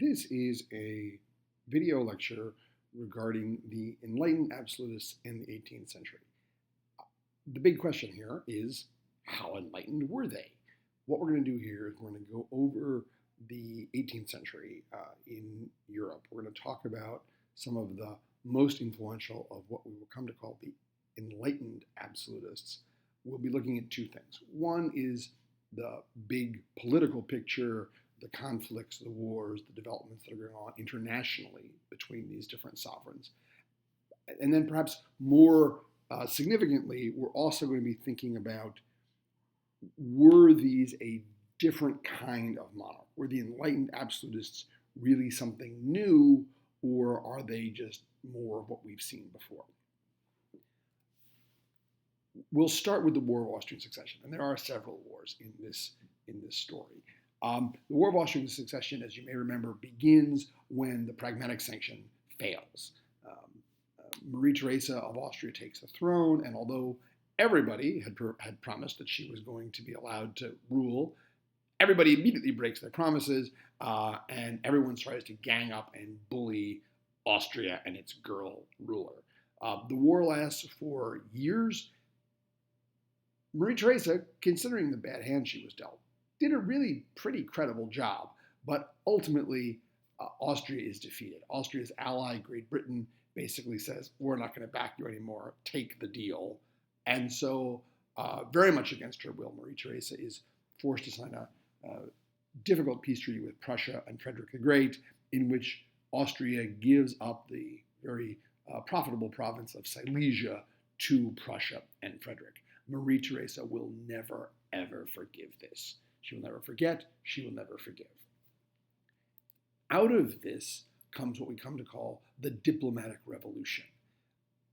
This is a video lecture regarding the Enlightened absolutists in the 18th century. The big question here is, how enlightened were they? What we're going to do here is we're going to go over the 18th century in Europe. We're going to talk about some of the most influential of what we will come to call the Enlightened absolutists. We'll be looking at two things. One is the big political picture, the conflicts, the wars, the developments that are going on internationally between these different sovereigns. And then perhaps more significantly, we're also going to be thinking about, were these a different kind of monarch? Were the Enlightened absolutists really something new, or are they just more of what we've seen before? We'll start with the War of Austrian Succession, and there are several wars in this story. The War of Austrian Succession, as you may remember, begins when the Pragmatic Sanction fails. Marie Theresa of Austria takes the throne, and although everybody had promised that she was going to be allowed to rule, everybody immediately breaks their promises, and everyone tries to gang up and bully Austria and its girl ruler. The war lasts for years. Marie Theresa, considering the bad hand she was dealt, did a really pretty credible job, but ultimately Austria is defeated. Austria's ally, Great Britain, basically says, we're not going to back you anymore, take the deal. And so, very much against her will, Marie Theresa is forced to sign a difficult peace treaty with Prussia and Frederick the Great, in which Austria gives up the very profitable province of Silesia to Prussia and Frederick. Marie Theresa will never, ever forgive this. She will never forget. She will never forgive. Out of this comes what we come to call the diplomatic revolution.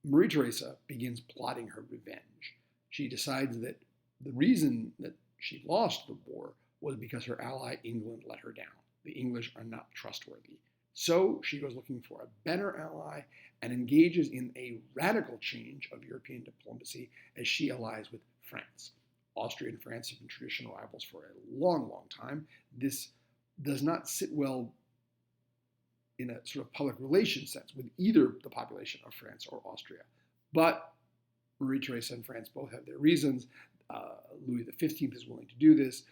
Marie Theresa begins plotting her revenge. She decides that the reason that she lost the war was because her ally England let her down. The English are not trustworthy. So she goes looking for a better ally and engages in a radical change of European diplomacy as she allies with France. Austria and France have been traditional rivals for a long, long time. This does not sit well in a sort of public relations sense with either the population of France or Austria. But Marie Theresa and France both have their reasons. Louis XV is willing to do this.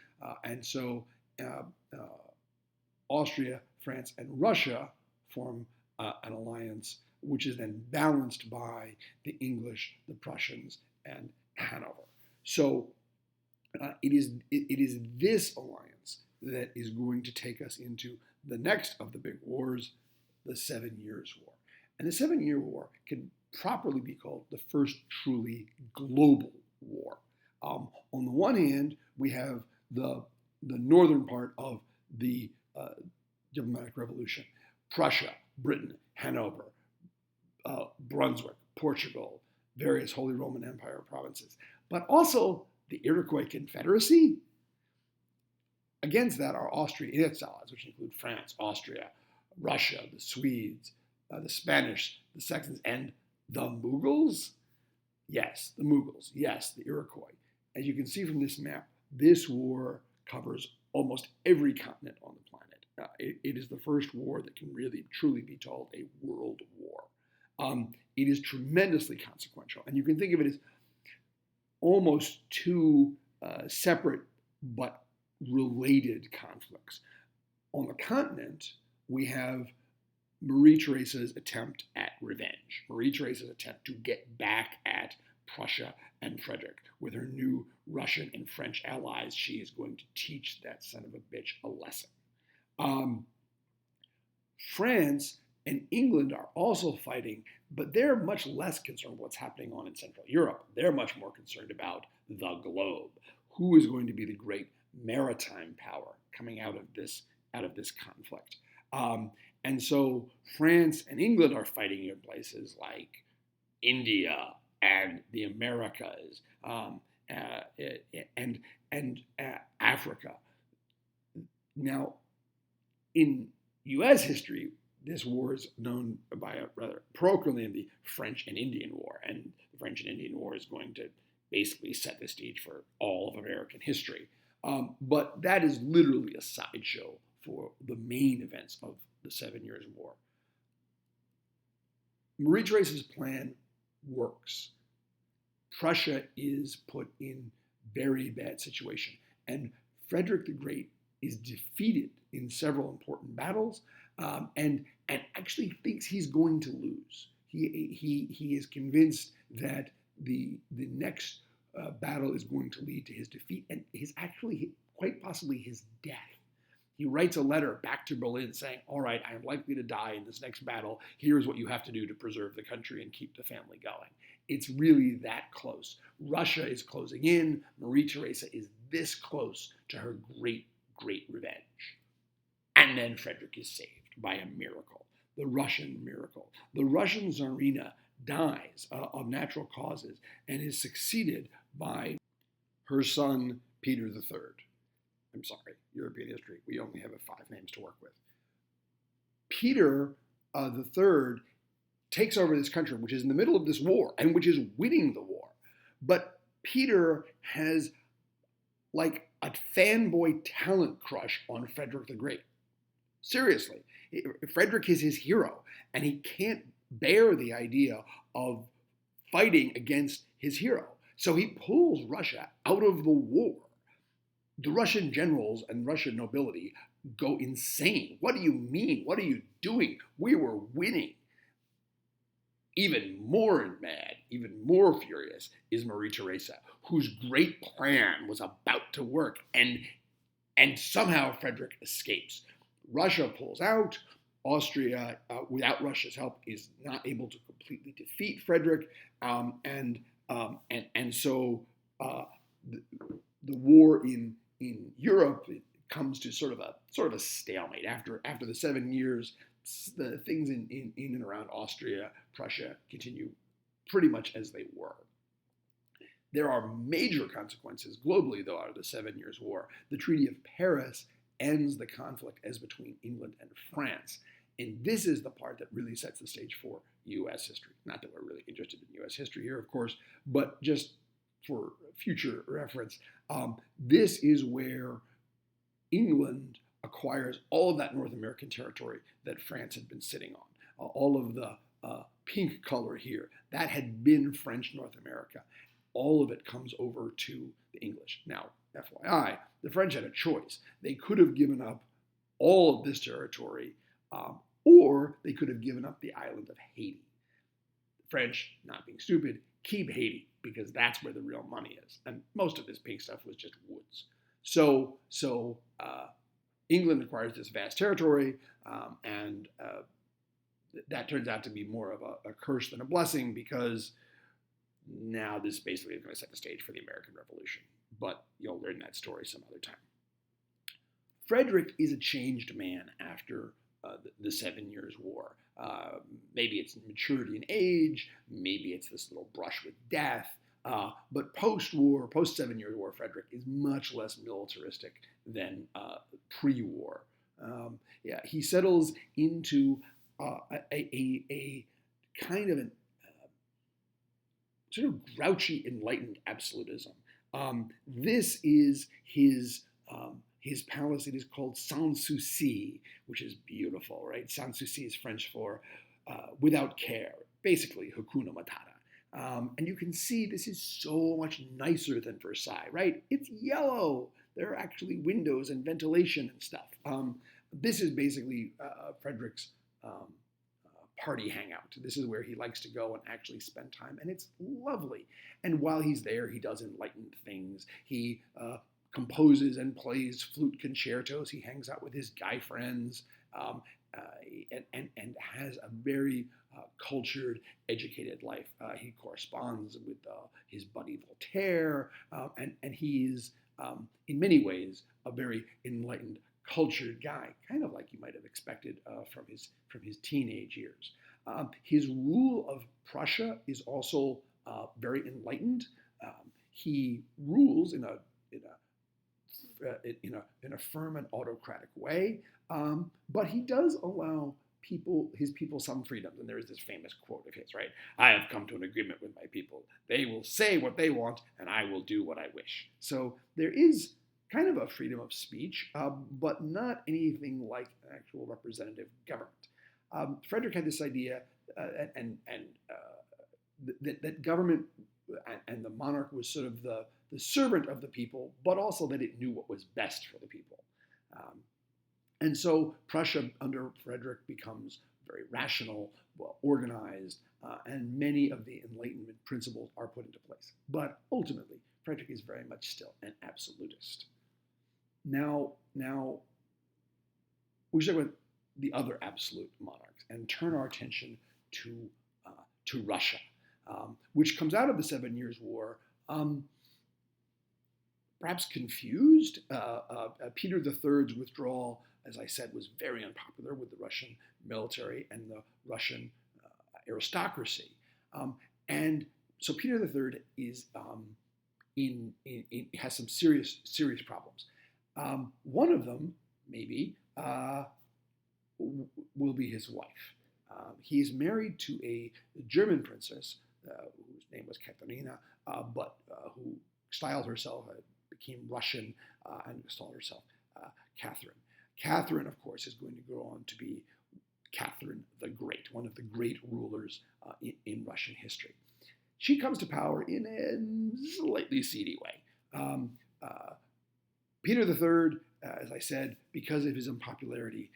And so Austria, France, and Russia form an alliance, which is then balanced by the English, the Prussians, and Hanover. So it is this alliance that is going to take us into the next of the big wars, the 7 Years' War. And the 7 Year War can properly be called the first truly global war. On the one hand, we have the northern part of the diplomatic revolution: Prussia, Britain, Hanover, Brunswick, Portugal, various Holy Roman Empire provinces, but also the Iroquois Confederacy. Against that are Austria and its allies, which include France, Austria, Russia, the Swedes, the Spanish, the Saxons, and the Mughals. Yes, the Mughals. Yes, the Iroquois. As you can see from this map, this war covers almost every continent on the planet. It is the first war that can really, truly be called a world war. It is tremendously consequential, and you can think of it as almost two separate but related conflicts. On the continent, we have Marie Theresa's attempt at revenge, Marie Theresa's attempt to get back at Prussia and Frederick. With her new Russian and French allies, she is going to teach that son of a bitch a lesson. France and England are also fighting, but they're much less concerned with what's happening on in Central Europe. They're much more concerned about the globe. Who is going to be the great maritime power coming out of this conflict? And so France and England are fighting in places like India and the Americas and Africa. Now, in U.S. history, this war is known by a rather parochial name, the French and Indian War. And the French and Indian War is going to basically set the stage for all of American history. But that is literally a sideshow for the main events of the 7 Years' War. Marie Theresa's plan works. Prussia is put in very bad situation, and Frederick the Great is defeated in several important battles, and actually thinks he's going to lose. He is convinced that the next battle is going to lead to his defeat, and his actually quite possibly his death. He writes a letter back to Berlin saying, all right, I am likely to die in this next battle. Here's what you have to do to preserve the country and keep the family going. It's really that close. Russia is closing in. Marie Theresa is this close to her great, great revenge. And then Frederick is saved by a miracle, the Russian miracle. The Russian Tsarina dies of natural causes and is succeeded by her son, Peter III. I'm sorry, European history. We only have 5 names to work with. Peter III takes over this country, which is in the middle of this war and which is winning the war. But Peter has like a fanboy talent crush on Frederick the Great. Seriously, Frederick is his hero, and he can't bear the idea of fighting against his hero. So he pulls Russia out of the war. The Russian generals and Russian nobility go insane. What do you mean? What are you doing? We were winning. Even more mad, even more furious is Marie Theresa, whose great plan was about to work, and somehow Frederick escapes. Russia pulls out. Austria, without Russia's help, is not able to completely defeat Frederick, and so the war in Europe comes to sort of a stalemate after the 7 years. The things in and around Austria, Prussia continue pretty much as they were. There are major consequences globally, though, out of the 7 Years' War. The Treaty of Paris ends the conflict as between England and France. And this is the part that really sets the stage for U.S. history. Not that we're really interested in U.S. history here, of course, but just for future reference, this is where England acquires all of that North American territory that France had been sitting on. All of the pink color here, that had been French North America. All of it comes over to the English. Now, FYI, the French had a choice. They could have given up all of this territory, or they could have given up the island of Haiti. The French, not being stupid, keep Haiti because that's where the real money is. And most of this pink stuff was just woods. So England acquires this vast territory, and that turns out to be more of a curse than a blessing, because now this basically is going to set the stage for the American Revolution. But you'll learn that story some other time. Frederick is a changed man after the 7 Years' War. Maybe it's maturity in age, maybe it's this little brush with death, but post-war, post-7 Years' War, Frederick is much less militaristic than pre-war. He settles into a kind of sort of grouchy, enlightened absolutism. This is his palace. It is called Sans Souci, which is beautiful, right? Sans Souci is French for without care, basically Hakuna Matata. And you can see this is so much nicer than Versailles, right? It's yellow. There are actually windows and ventilation and stuff. This is basically Frederick's party hangout. This is where he likes to go and actually spend time, and it's lovely. And while he's there, he does enlightened things. He composes and plays flute concertos. He hangs out with his guy friends, and has a very cultured, educated life. He corresponds with his buddy Voltaire, and he's in many ways a very enlightened, cultured guy, kind of like you might have expected from his teenage years. His rule of Prussia is also very enlightened. He rules in a firm and autocratic way, but he does allow his people some freedoms. And there is this famous quote of his, right? I have come to an agreement with my people. They will say what they want, and I will do what I wish. So there is kind of a freedom of speech, but not anything like an actual representative government. Frederick had this idea, that government and the monarch was sort of the servant of the people, but also that it knew what was best for the people. And so Prussia under Frederick becomes very rational, well organized, and many of the Enlightenment principles are put into place. But ultimately, Frederick is very much still an absolutist. Now we should talk about the other absolute monarchs and turn our attention to Russia, which comes out of the 7 Years' War, perhaps confused. Peter III's withdrawal, as I said, was very unpopular with the Russian military and the Russian aristocracy. And so Peter III is has some serious problems. One of them, maybe, will be his wife. He is married to a German princess whose name was Katharina, but who styled herself, became Russian, and styled herself Catherine. Catherine, of course, is going to go on to be Catherine the Great, one of the great rulers in Russian history. She comes to power in a slightly seedy way. Peter III, as I said, because of his unpopularity,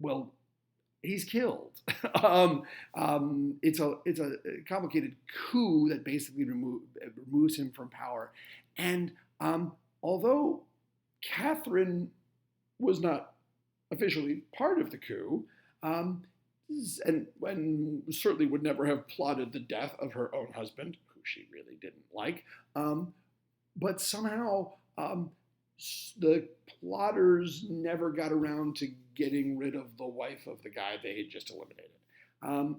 well, he's killed. It's a complicated coup that basically removes him from power. And although Catherine was not officially part of the coup, and certainly would never have plotted the death of her own husband, who she really didn't like, but somehow the plotters never got around to getting rid of the wife of the guy they had just eliminated.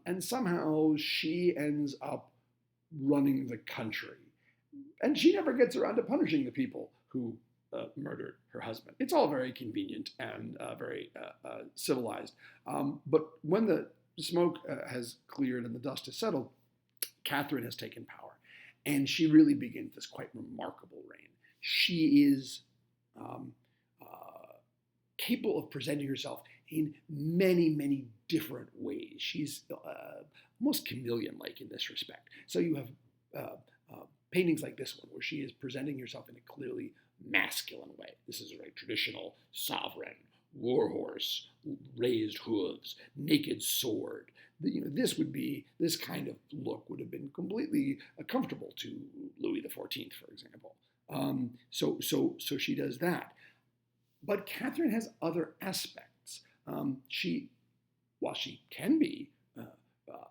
And somehow she ends up running the country. And she never gets around to punishing the people who murdered her husband. It's all very convenient and very civilized. But when the smoke has cleared and the dust has settled, Catherine has taken power. And she really begins this quite remarkable reign. She is capable of presenting herself in many, many different ways. She's almost chameleon-like in this respect. So you have paintings like this one, where she is presenting herself in a clearly masculine way. This is a very traditional sovereign, warhorse, raised hooves, naked sword. This kind of look would have been completely comfortable to Louis XIV, for example. So she does that. But Catherine has other aspects. While she can be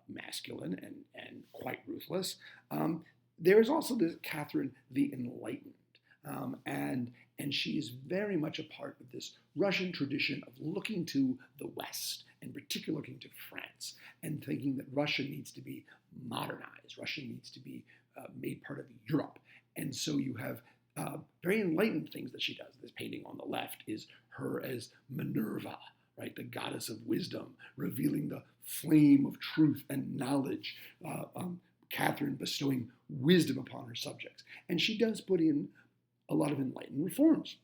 masculine and quite ruthless, there is also this Catherine the Enlightened. And she is very much a part of this Russian tradition of looking to the West, in particular looking to France, and thinking that Russia needs to be modernized. Russia needs to be made part of Europe. And so you have very enlightened things that she does. This painting on the left is her as Minerva, right, the goddess of wisdom, revealing the flame of truth and knowledge, Catherine bestowing wisdom upon her subjects. And she does put in a lot of enlightened reforms.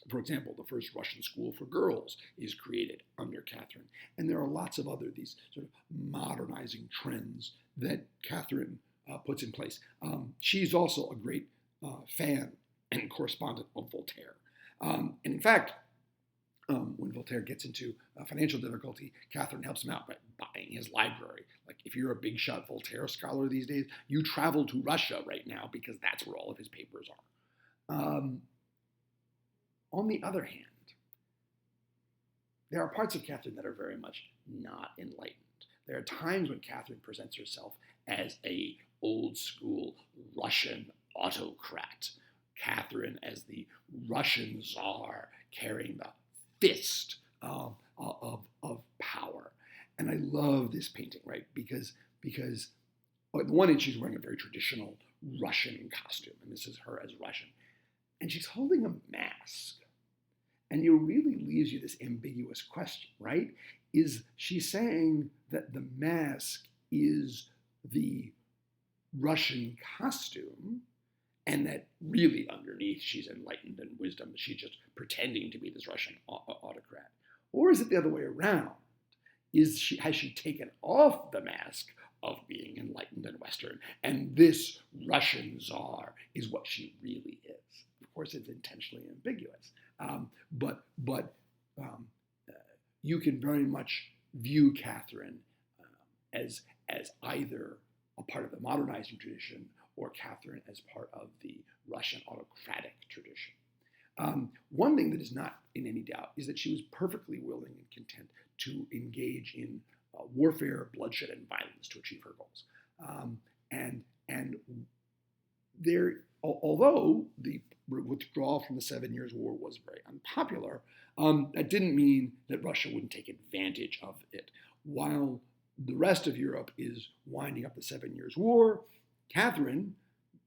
For example, the first Russian school for girls is created under Catherine. And there are lots of other, these sort of modernizing trends that Catherine puts in place. She's also a great fan and correspondent of Voltaire. And in fact, when Voltaire gets into financial difficulty, Catherine helps him out by buying his library. Like, if you're a big shot Voltaire scholar these days, you travel to Russia right now because that's where all of his papers are. On the other hand, there are parts of Catherine that are very much not enlightened. There are times when Catherine presents herself as a old school Russian autocrat. Catherine as the Russian czar carrying the fist of power. And I love this painting, right? Because on the one hand, she's wearing a very traditional Russian costume, and this is her as Russian. And she's holding a mask. And it really leaves you this ambiguous question, right? Is she saying that the mask is the Russian costume, and that really underneath she's enlightened and wisdom, she's just pretending to be this Russian autocrat? Or is it the other way around? Has she taken off the mask of being enlightened and Western, and this Russian czar is what she really is? Of course, it's intentionally ambiguous, but you can very much view Catherine as either a part of the modernizing tradition or Catherine as part of the Russian autocratic tradition. One thing that is not in any doubt is that she was perfectly willing and content to engage in warfare, bloodshed, and violence to achieve her goals. And there, although the withdrawal from the 7 Years' War was very unpopular, that didn't mean that Russia wouldn't take advantage of it. While the rest of Europe is winding up the 7 Years' War, Catherine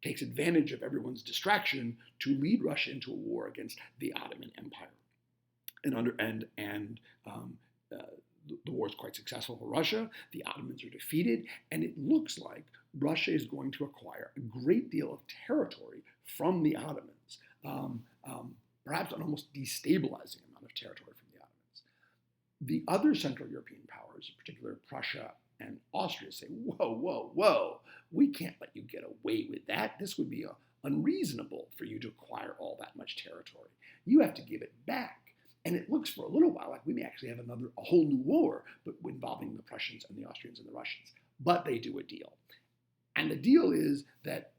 takes advantage of everyone's distraction to lead Russia into a war against the Ottoman Empire. The war is quite successful for Russia. The Ottomans are defeated, and it looks like Russia is going to acquire a great deal of territory from the Ottomans, perhaps an almost destabilizing amount of territory from the Ottomans. The other Central European powers, in particular Prussia and Austria, say, whoa, we can't let you get away with that. This would be unreasonable for you to acquire all that much territory. You have to give it back. And it looks for a little while like we may actually have a whole new war, but involving the Prussians and the Austrians and the Russians. But they do a deal. And the deal is that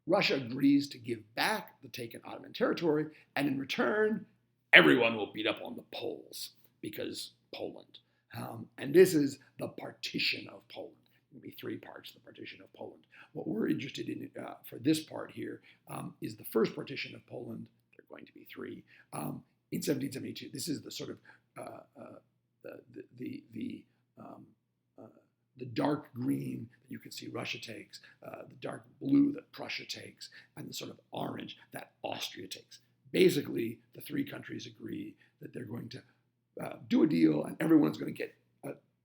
Russia agrees to give back the taken Ottoman territory, and in return, everyone will beat up on the Poles, because Poland. And this is the partition of Poland. Maybe 3 parts, the partition of Poland. What we're interested in for this part here is the first partition of Poland. There are going to be 3. In 1772, this is the sort of the dark green that you can see Russia takes, the dark blue that Prussia takes, and the sort of orange that Austria takes. Basically, the 3 countries agree that they're going to do a deal, and everyone's going to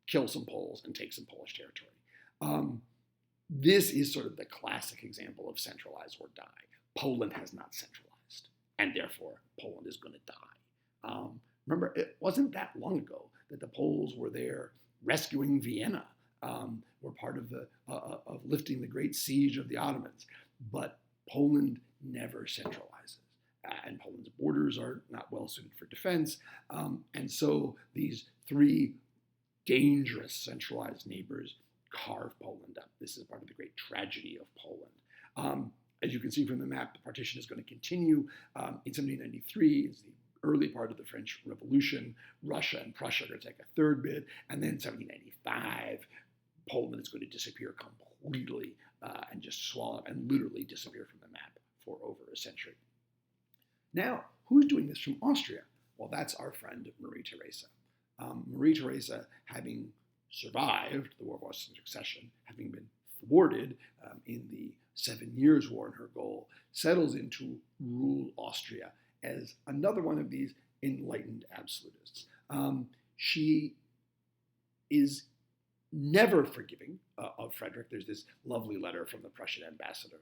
kill some Poles and take some Polish territory. This is sort of the classic example of centralize or die. Poland has not centralized, and therefore Poland is going to die. Remember, it wasn't that long ago that the Poles were there rescuing Vienna, were part of of lifting the great siege of the Ottomans. But Poland never centralizes, and Poland's borders are not well suited for defense. And so these 3 dangerous centralized neighbors carve Poland up. This is part of the great tragedy of Poland. As you can see from the map, the partition is going to continue. In 1793 is the early part of the French Revolution. Russia and Prussia are going to take a 3rd bid, and then 1795, Poland is going to disappear completely and just swallow up and literally disappear from the map for over a century. Now, who's doing this from Austria? Well, that's our friend Marie Theresa. Marie Theresa, having survived the War of Austrian Succession, having been thwarted in the 7 Years' War in her goal, settles in to rule Austria as another one of these enlightened absolutists. She is never forgiving of Frederick. There's this lovely letter from the Prussian ambassador.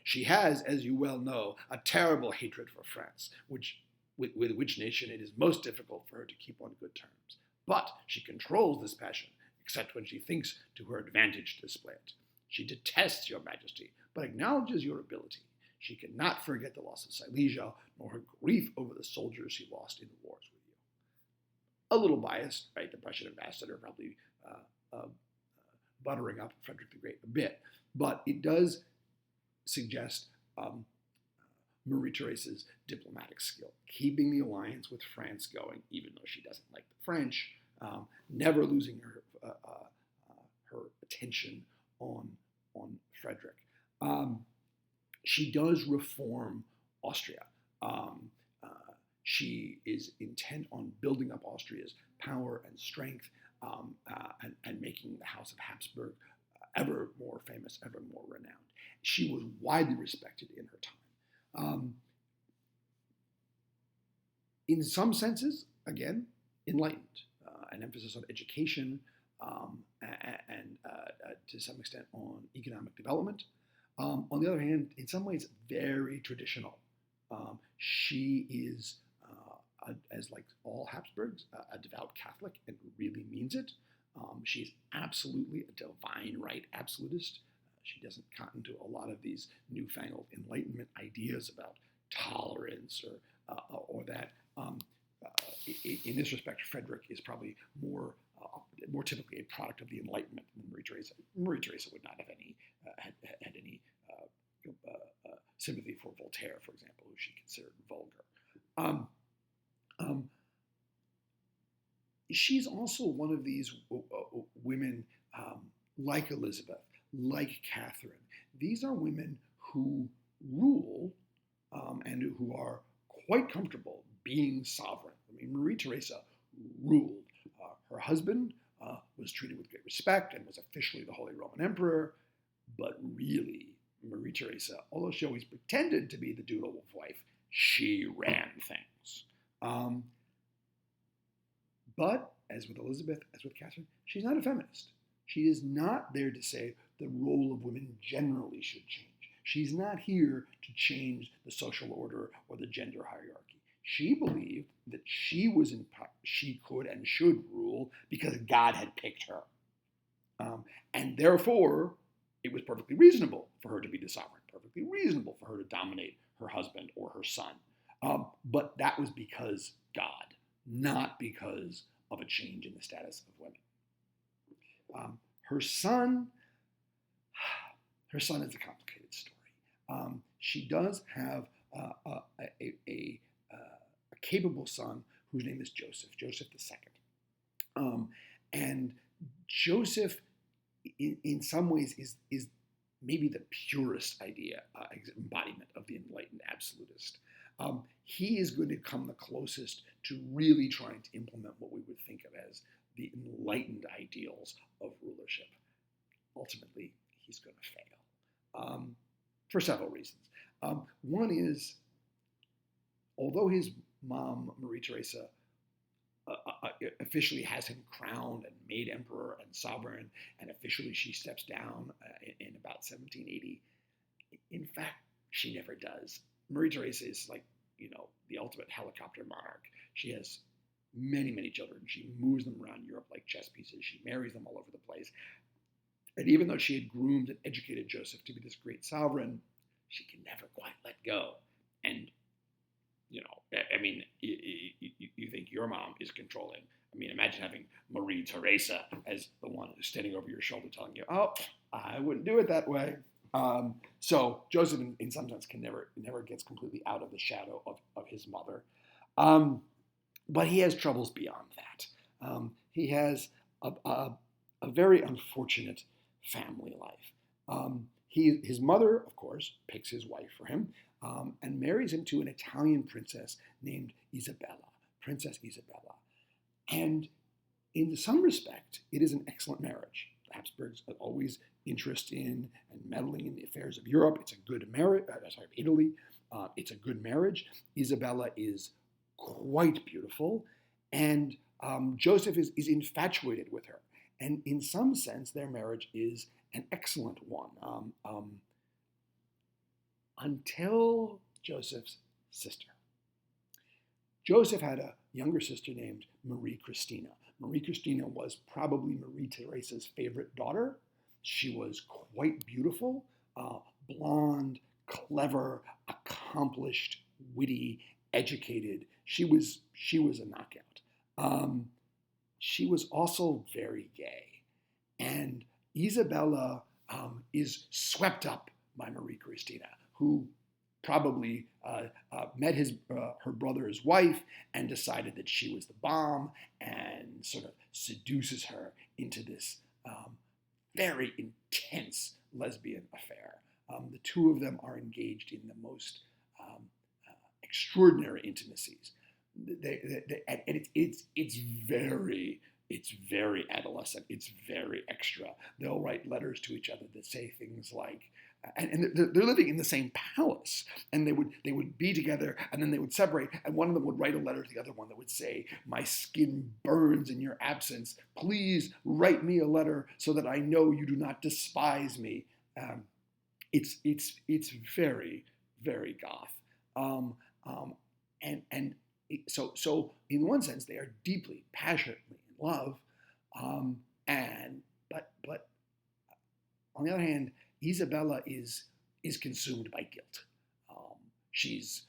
She has, as you well know, a terrible hatred for France, with which nation it is most difficult for her to keep on good terms. But she controls this passion, except when she thinks to her advantage to display it. She detests your majesty, but acknowledges your ability. She cannot forget the loss of Silesia, nor her grief over the soldiers she lost in wars with you. A little biased, right? The Prussian ambassador probably buttering up Frederick the Great a bit, but it does suggest Marie Theresa's diplomatic skill, keeping the alliance with France going, even though she doesn't like the French, never losing her attention on Frederick. She does reform Austria. She is intent on building up Austria's power and strength and making the House of Habsburg ever more famous, ever more renowned. She was widely respected in her time. In some senses, again, enlightened, an emphasis on education, and to some extent on economic development. On the other hand, in some ways, very traditional. She is, as like all Habsburgs, a devout Catholic and really means it. She's absolutely a divine right absolutist. She doesn't cotton to a lot of these newfangled Enlightenment ideas about tolerance or that. In this respect, Frederick is probably more typically a product of the Enlightenment than Marie Theresa. Marie Theresa would not have any had any sympathy for Voltaire, for example, who she considered vulgar. She's also one of these women like Elizabeth, like Catherine. These are women who rule and who are quite comfortable being sovereign. I mean, Marie Theresa ruled. Her husband was treated with great respect and was officially the Holy Roman Emperor, but really, Marie Theresa, although she always pretended to be the dutiful wife, she ran things. But as with Elizabeth, as with Catherine, she's not a feminist. She is not there to say the role of women generally should change. She's not here to change the social order or the gender hierarchy. She believed that she could and should rule because God had picked her. And therefore, it was perfectly reasonable for her to be the sovereign, perfectly reasonable for her to dominate her husband or her son. But that was because God, not because of a change in the status of women. Her son is a complicated story. She does have a capable son whose name is Joseph II. And Joseph, in some ways, is maybe the purest embodiment of the enlightened absolutist. He is going to come the closest to really trying to implement what we would think of as the enlightened ideals of rulership. Ultimately, he's going to fail for several reasons. One is, although his mom, Marie Theresa, officially has him crowned and made emperor and sovereign, and officially she steps down in about 1780, in fact, she never does. Marie Theresa is like, the ultimate helicopter monarch. She has many, many children. She moves them around Europe like chess pieces. She marries them all over the place. And even though she had groomed and educated Joseph to be this great sovereign, she can never quite let go. And, I mean, you think your mom is controlling. I mean, imagine having Marie Theresa as the one who's standing over your shoulder telling you, oh, I wouldn't do it that way. So Joseph, in some sense, never gets completely out of the shadow of his mother. But he has troubles beyond that. He has a very unfortunate family life. His mother, of course, picks his wife for him and marries him to an Italian princess named Isabella, Princess Isabella. And in some respect, it is an excellent marriage. The Habsburgs are always interested in and meddling in the affairs of Europe. It's a good marriage, of Italy. It's a good marriage. Isabella is quite beautiful, and Joseph is infatuated with her. And in some sense, their marriage is an excellent one, until Joseph's sister. Joseph had a younger sister named Marie Christina. Marie Christina was probably Marie Theresa's favorite daughter. She was quite beautiful, blonde, clever, accomplished, witty, educated. She was a knockout. She was also very gay. And Isabella is swept up by Marie Christina, who probably met her brother's wife and decided that she was the bomb and sort of seduces her into this very intense lesbian affair. The two of them are engaged in the most extraordinary intimacies. And it's very adolescent. It's very extra. They'll write letters to each other that say things like, and they're living in the same palace, and they would be together, and then they would separate, and one of them would write a letter to the other one that would say, "My skin burns in your absence. Please write me a letter so that I know you do not despise me." It's very, very goth, um, um, and so in one sense they are deeply, passionately in love, and but on the other hand, Isabella is consumed by guilt. She's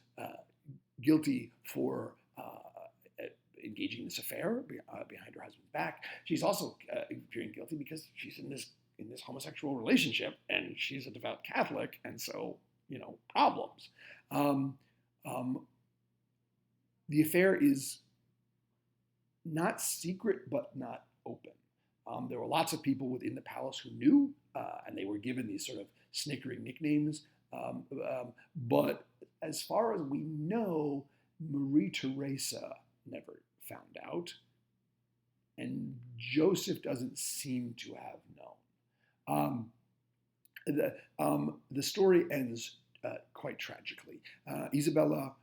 guilty for engaging in this affair behind her husband's back. She's also feeling guilty because she's in this homosexual relationship, and she's a devout Catholic, and so problems. Um, um, the affair is not secret, but not open. There were lots of people within the palace who knew, and they were given these sort of snickering nicknames. But as far as we know, Marie Theresa never found out, and Joseph doesn't seem to have known. The story ends quite tragically. Isabella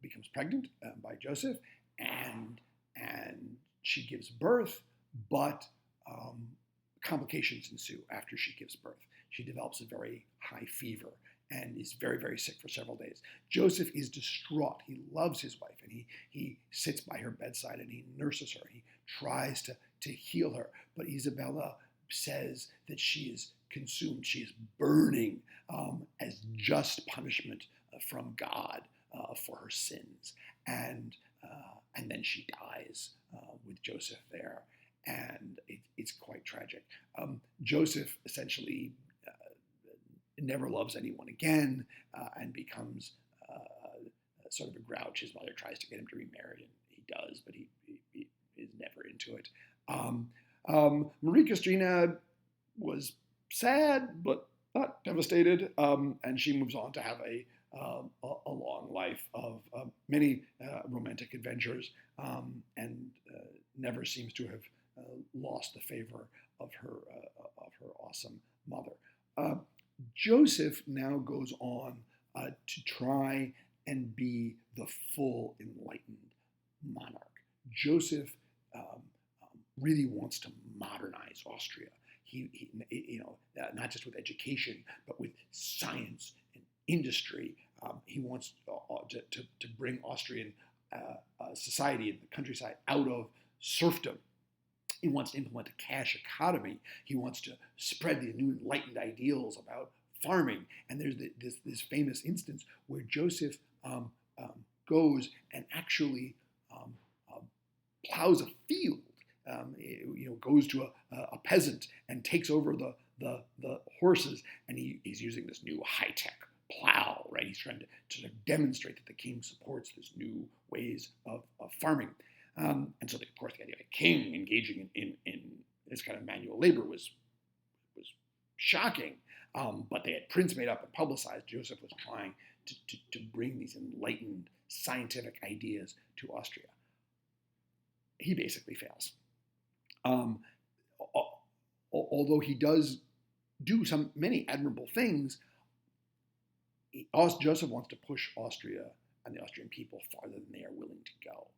becomes pregnant by Joseph, and she gives birth, but complications ensue after she gives birth. She develops a very high fever and is very, very sick for several days. Joseph is distraught. He loves his wife, and he sits by her bedside and he nurses her. He tries to heal her, but Isabella says that she is consumed. She is burning as just punishment from God for her sins, and then she dies with Joseph there, and it's quite tragic. Joseph essentially never loves anyone again and becomes sort of a grouch. His mother tries to get him to remarry, and he does, but he is never into it. Marie Christina was sad, but not devastated, and she moves on to have a long life of many romantic adventures, and never seems to have lost the favor of her awesome mother. Joseph now goes on to try and be the full enlightened monarch. Joseph really wants to modernize Austria. He not just with education, but with science and industry. He wants to bring Austrian society and the countryside out of serfdom. He wants to implement a cash economy. He wants to spread the new enlightened ideals about farming. And there's this famous instance where Joseph goes and actually plows a field. Goes to a peasant and takes over the horses, and he's using this new high-tech plow, right? He's trying to sort of demonstrate that the king supports this new ways of farming. And so, of course, the idea of a king engaging in this kind of manual labor was shocking. But they had prints made up and publicized. Joseph was trying to bring these enlightened scientific ideas to Austria. He basically fails. Although he does do many admirable things, Joseph wants to push Austria and the Austrian people farther than they are willing to go.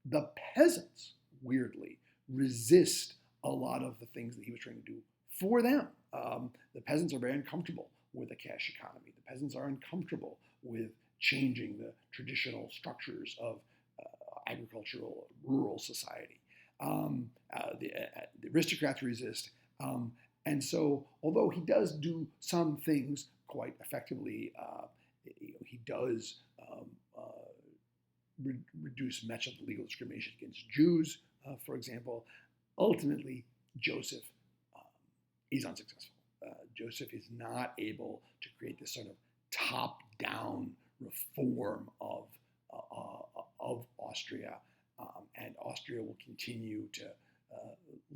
The peasants, weirdly, resist a lot of the things that he was trying to do for them. The peasants are very uncomfortable with the cash economy. The peasants are uncomfortable with changing the traditional structures of agricultural rural society. The aristocrats resist. And so, although he does do some things quite effectively, he does reduce much of the legal discrimination against Jews, for example. Ultimately, Joseph is unsuccessful. Joseph is not able to create this sort of top-down reform of Austria, and Austria will continue to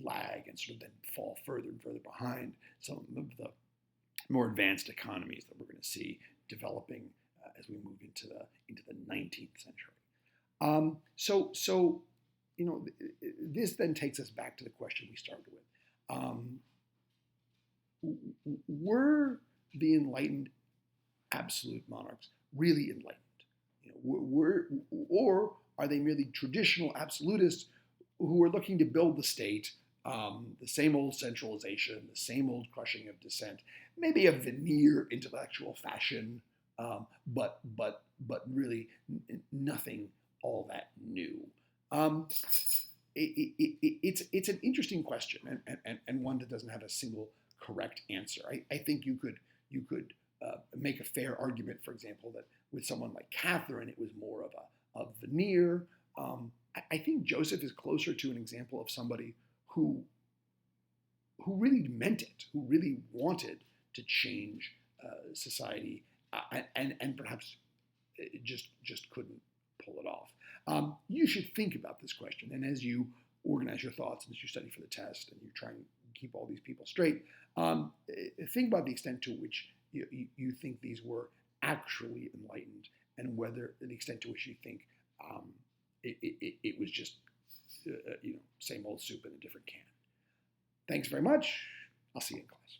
lag and sort of then fall further and further behind some of the more advanced economies that we're going to see developing as we move into the 19th century. So this then takes us back to the question we started with. were the enlightened absolute monarchs really enlightened? Or are they merely traditional absolutists who are looking to build the state, the same old centralization, the same old crushing of dissent, maybe a veneer intellectual fashion, but really nothing all that new? It's an interesting question, and one that doesn't have a single correct answer. I think you could make a fair argument, for example, that with someone like Catherine, it was more of a veneer. I think Joseph is closer to an example of somebody who really meant it, who really wanted to change society, and perhaps just couldn't pull it off. You should think about this question, and as you organize your thoughts, and as you study for the test, and you try and keep all these people straight, think about the extent to which you think these were actually enlightened, and whether the extent to which you think it was just same old soup in a different can. Thanks very much. I'll see you in class.